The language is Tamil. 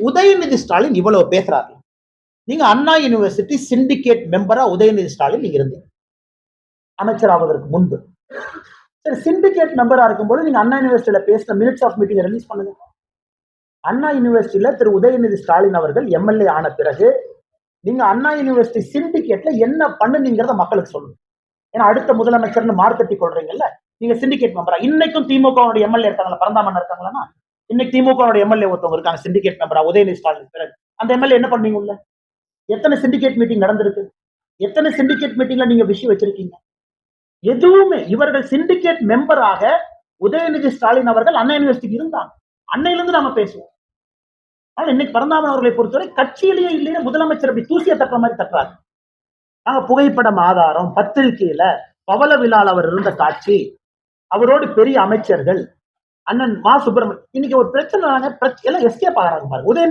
உதயநிதி ஸ்டாலின் இவ்வளவு பேசுறாரு. நீங்க அண்ணா யூனிவர்சிட்டி சிண்டிகேட் மெம்பரா உதயநிதி ஸ்டாலின் நீங்க இருந்தீங்க அமைச்சர் ஆவதற்கு முன்பு. சரி, சிண்டிகேட் மெம்பரா இருக்கும்போது நீங்க அண்ணா யூனிவர்சிட்டியில பேசின மினிட்ஸ் ஆஃப் மீட்டிங் ரிலீஸ் பண்ணுங்க. அண்ணா யூனிவர்சிட்டியில திரு உதயநிதி ஸ்டாலின் அவர்கள் எம்எல்ஏ ஆன பிறகு நீங்க அண்ணா யூனிவர்சிட்டி சிண்டிகேட்ல என்ன பண்ணுனீங்கிறத மக்களுக்கு சொல்லுங்க. ஏன்னா அடுத்த முதலமைச்சர்னு மார்க்கெட்டி கொள்றீங்கல்ல, நீங்க சிண்டிகேட் மெம்பரா. இன்னைக்கும் திமுக எம்எல்ஏ இருக்காங்களா, பரந்தாமன் இருக்காங்களா? இன்னைக்கு திமுக எம்எல்ஏ ஒருத்தவங்க இருக்காங்க சிண்டிகேட் மெம்பரா உதயநிதி ஸ்டாலின் பிறகு. அந்த எம்எல்ஏ என்ன பண்ணீங்க உள்ள? எத்தனை சிண்டிகேட் மீட்டிங் நடந்திருக்கு? எத்தனை சிண்டிகேட் மீட்டிங்ல நீங்க விஷயம் வச்சிருக்கீங்க? எதுவுமே. இவர்கள் சிண்டிகேட் மெம்பராக உதயநிதி ஸ்டாலின் அவர்கள் அண்ணா யூனிவர்சிட்டி இருந்தாங்க. அன்னையிலிருந்து நாம பேசுவோம். ஆனா இன்னைக்கு பரந்தாமன் அவர்களை பொறுத்தவரை கட்சியிலேயே இல்லைன்னு முதலமைச்சர் அப்படி தூசிய தட்டுற மாதிரி தட்டுறாரு. நாங்க புகைப்படம் ஆதாரம், பத்திரிகையில பவள விழாவில் அவர் இருந்த காட்சி, அவரோடு பெரிய அமைச்சர்கள், அண்ணன் மா சுப்பிரமணியன். இன்னைக்கு ஒரு பிரச்சனை எல்லாம் எஸ்கேப் ஆகிறாங்க பாருங்க.